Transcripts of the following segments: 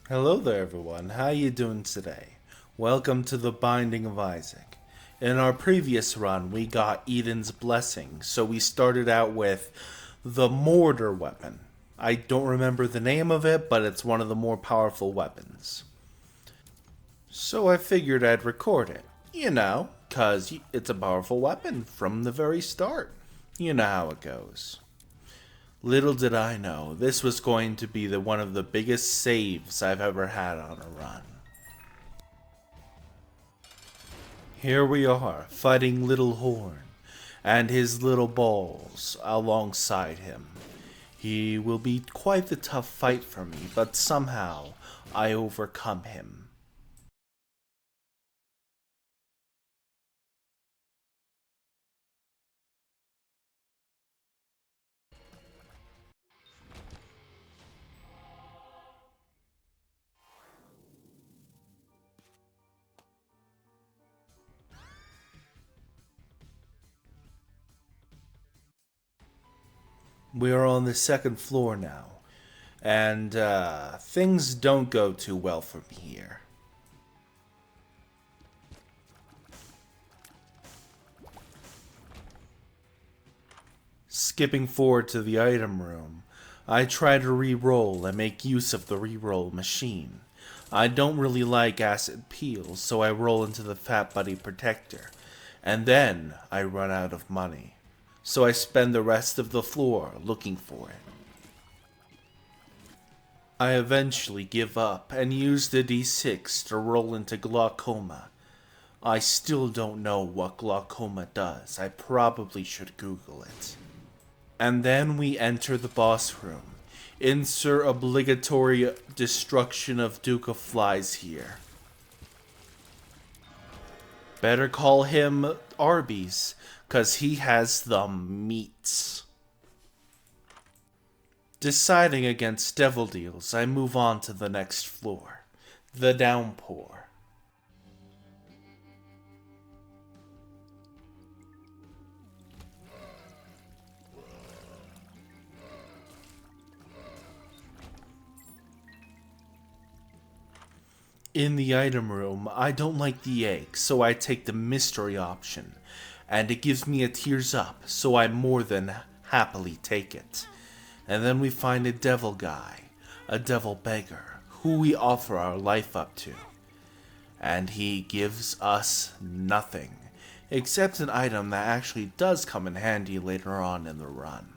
Hello there everyone, how you doing today? Welcome to the Binding of Isaac. In our previous run we got Eden's blessing, so we started out with the mortar weapon. I don't remember the name of it, but it's one of the more powerful weapons. So I figured I'd record it, cause it's a powerful weapon from the very start. You know how it goes. Little did I know, this was going to be one of the biggest saves I've ever had on a run. Here we are, fighting Little Horn, and his little balls alongside him. He will be quite the tough fight for me, but somehow I overcome him. We are on the second floor now, and things don't go too well for me here. Skipping forward to the item room, I try to re-roll and make use of the re-roll machine. I don't really like acid peels, so I roll into the Fat Buddy Protector, and then I run out of money. So I spend the rest of the floor looking for it. I eventually give up and use the d6 to roll into glaucoma. I still don't know what glaucoma does. I probably should Google it. And then we enter the boss room. Insert obligatory destruction of Duke of Flies here. Better call him Arby's, cause he has the meats. Deciding against devil deals, I move on to the next floor. The downpour. In the item room, I don't like the egg, so I take the mystery option, and it gives me a tears up, so I more than happily take it. And then we find a devil guy, a devil beggar, who we offer our life up to. And he gives us nothing, except an item that actually does come in handy later on in the run.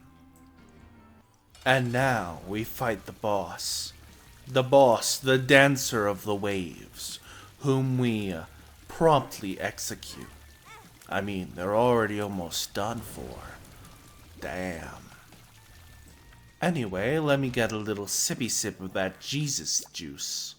And now we fight the boss. The boss, the dancer of the waves, whom we promptly execute. I mean, they're already almost done for. Damn. Anyway, let me get a little sippy sip of that Jesus juice.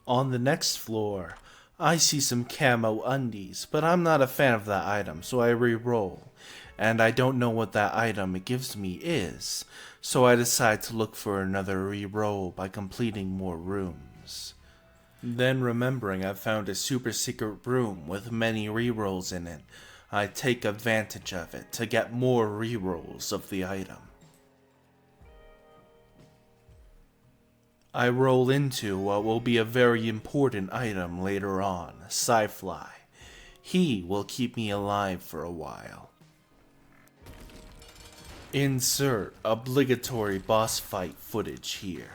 On the next floor, I see some camo undies, but I'm not a fan of that item, so I re-roll. And I don't know what that item it gives me is, so I decide to look for another re-roll by completing more rooms. Then remembering I've found a super secret room with many re-rolls in it, I take advantage of it to get more re-rolls of the item. I roll into what will be a very important item later on, Sci-Fly. He will keep me alive for a while. Insert obligatory boss fight footage here.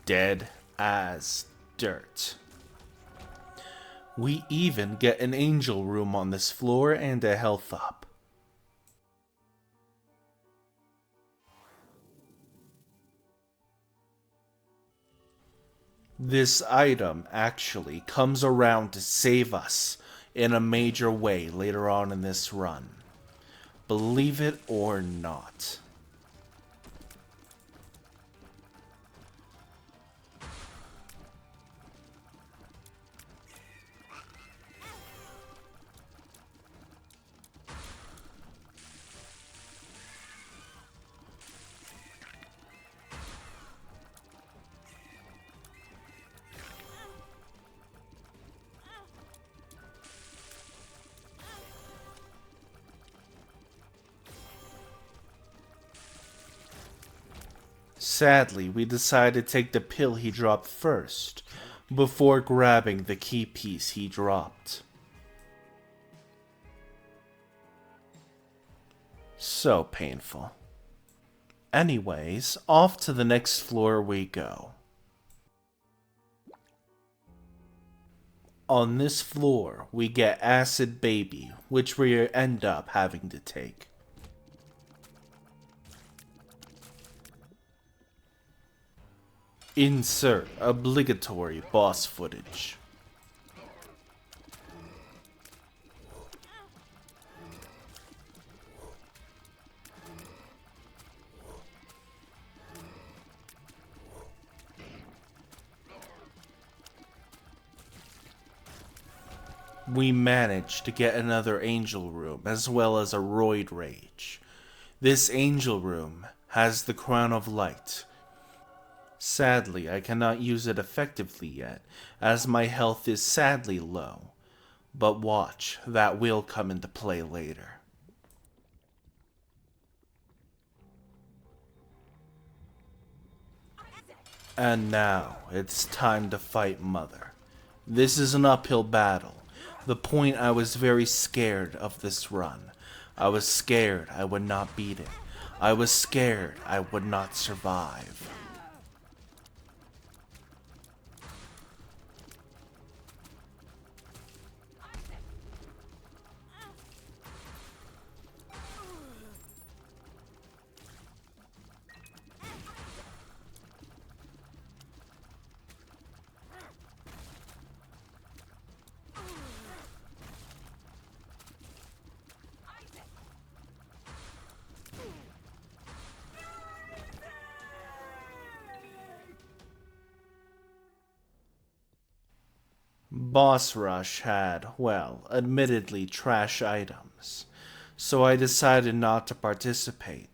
Dead as dirt. We even get an angel room on this floor and a health up. This item actually comes around to save us in a major way later on in this run. Believe it or not. Sadly, we decided to take the pill he dropped first, before grabbing the key piece he dropped. So painful. Anyways, off to the next floor we go. On this floor, we get Acid Baby, which we end up having to take. Insert obligatory boss footage. We managed to get another angel room as well as a roid rage. This angel room has the crown of light. Sadly, I cannot use it effectively yet, as my health is sadly low. But watch, that will come into play later. And now, it's time to fight Mother. This is an uphill battle. The point I was very scared of this run. I was scared I would not beat it. I was scared I would not survive. Boss Rush had, well, admittedly trash items, so I decided not to participate,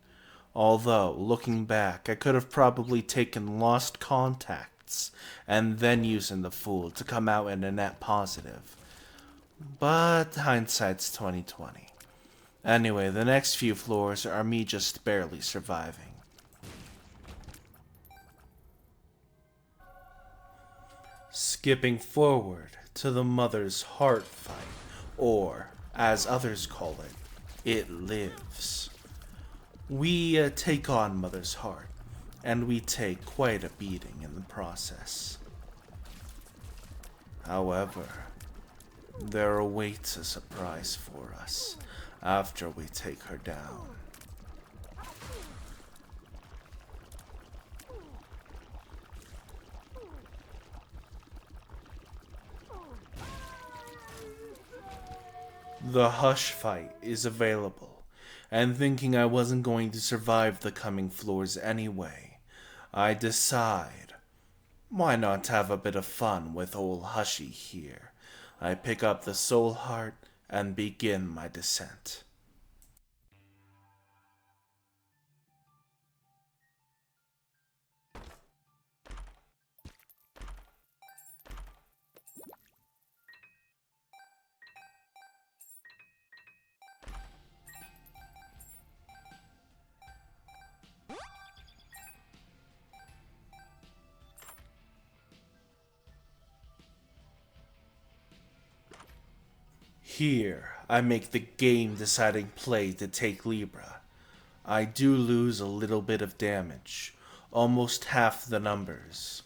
although, looking back, I could have probably taken Lost Contacts and then using the Fool to come out in a net positive. But hindsight's 20/20. Anyway, the next few floors are me just barely surviving. Skipping forward to the Mother's Heart fight, or, as others call it, It Lives. We take on Mother's Heart, and we take quite a beating in the process. However, there awaits a surprise for us after we take her down. The Hush fight is available, and thinking I wasn't going to survive the coming floors anyway, I decide, why not have a bit of fun with old Hushy here? I pick up the Soul Heart and begin my descent. Here, I make the game-deciding play to take Libra. I do lose a little bit of damage, almost half the numbers.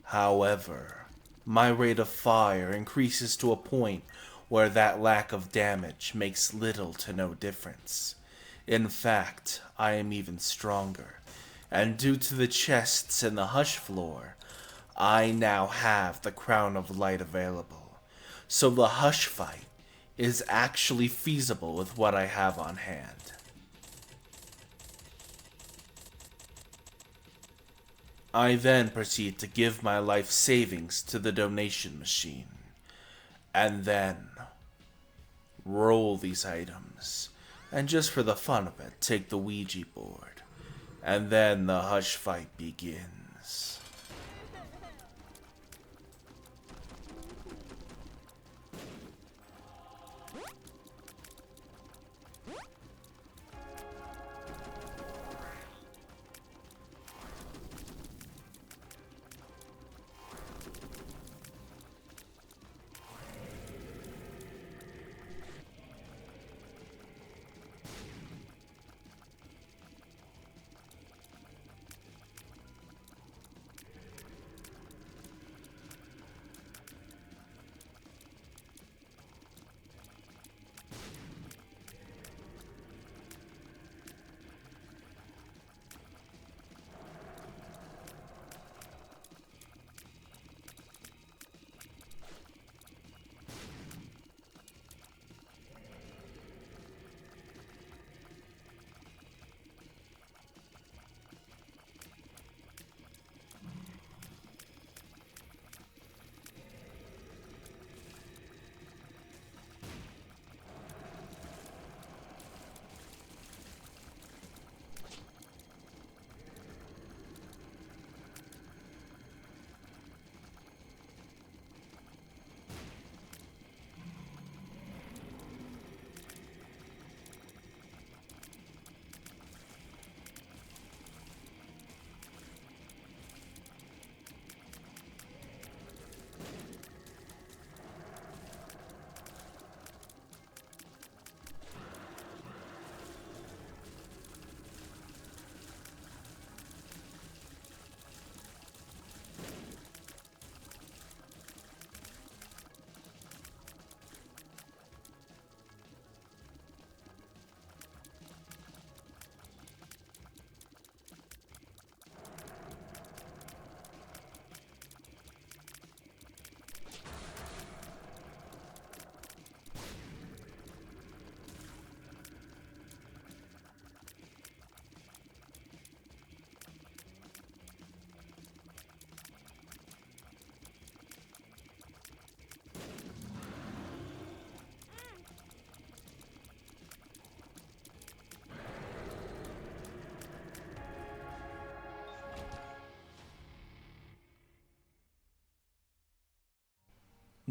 However, my rate of fire increases to a point where that lack of damage makes little to no difference. In fact, I am even stronger, and due to the chests in the Hush floor, I now have the Crown of Light available. So the Hush fight is actually feasible with what I have on hand. I then proceed to give my life savings to the donation machine, and then roll these items, and just for the fun of it, take the Ouija board, and then the Hush fight begins.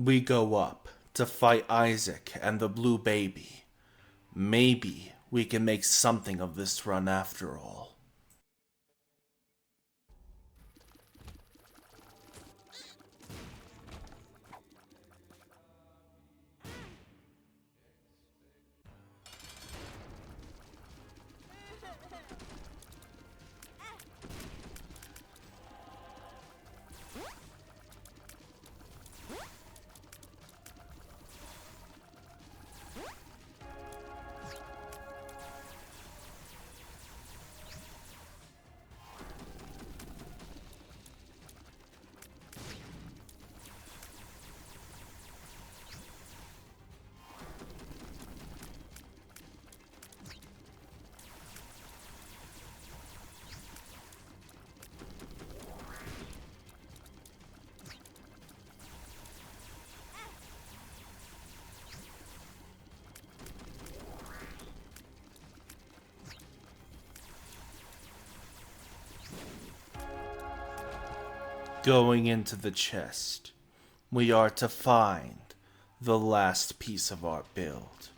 We go up to fight Isaac and the blue baby. Maybe we can make something of this run after all. Going into the chest, we are to find the last piece of our build.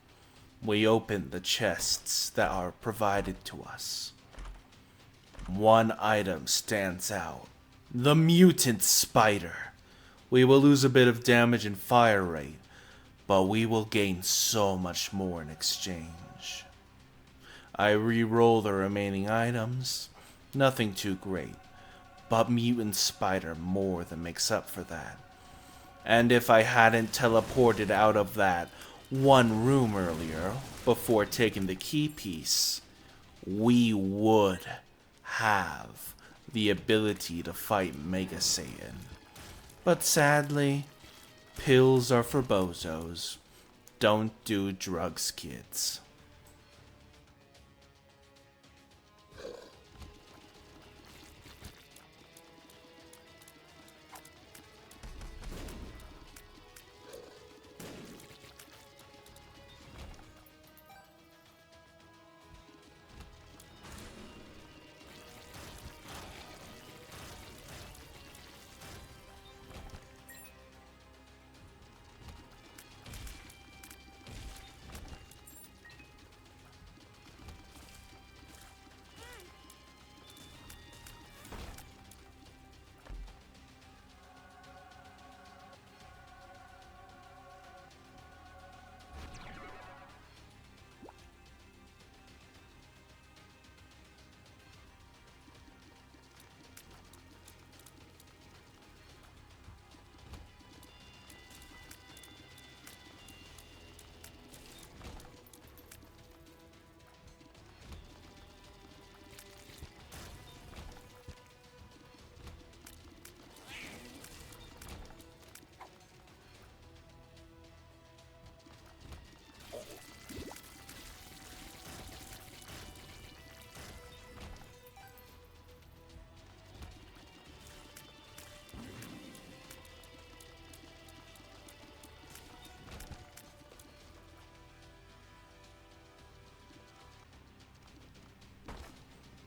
We open the chests that are provided to us. One item stands out. The mutant spider. We will lose a bit of damage and fire rate, but we will gain so much more in exchange. I re-roll the remaining items. Nothing too great, but mutant spider more than makes up for that. And if I hadn't teleported out of that one room earlier before taking the key piece, we would have the ability to fight Mega Satan. But sadly, pills are for bozos. Don't do drugs, kids.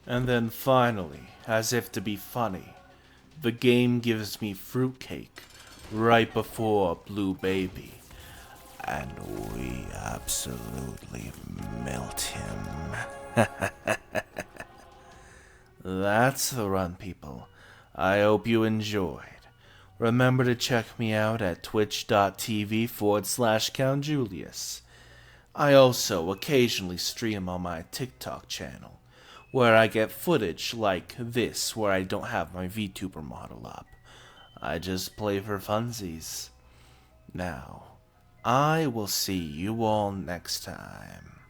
And then finally, as if to be funny, the game gives me fruitcake right before Blue Baby. And we absolutely melt him. That's the run, people. I hope you enjoyed. Remember to check me out at twitch.tv/CountJulius. I also occasionally stream on my TikTok channel, where I get footage like this where I don't have my VTuber model up. I just play for funsies. Now, I will see you all next time.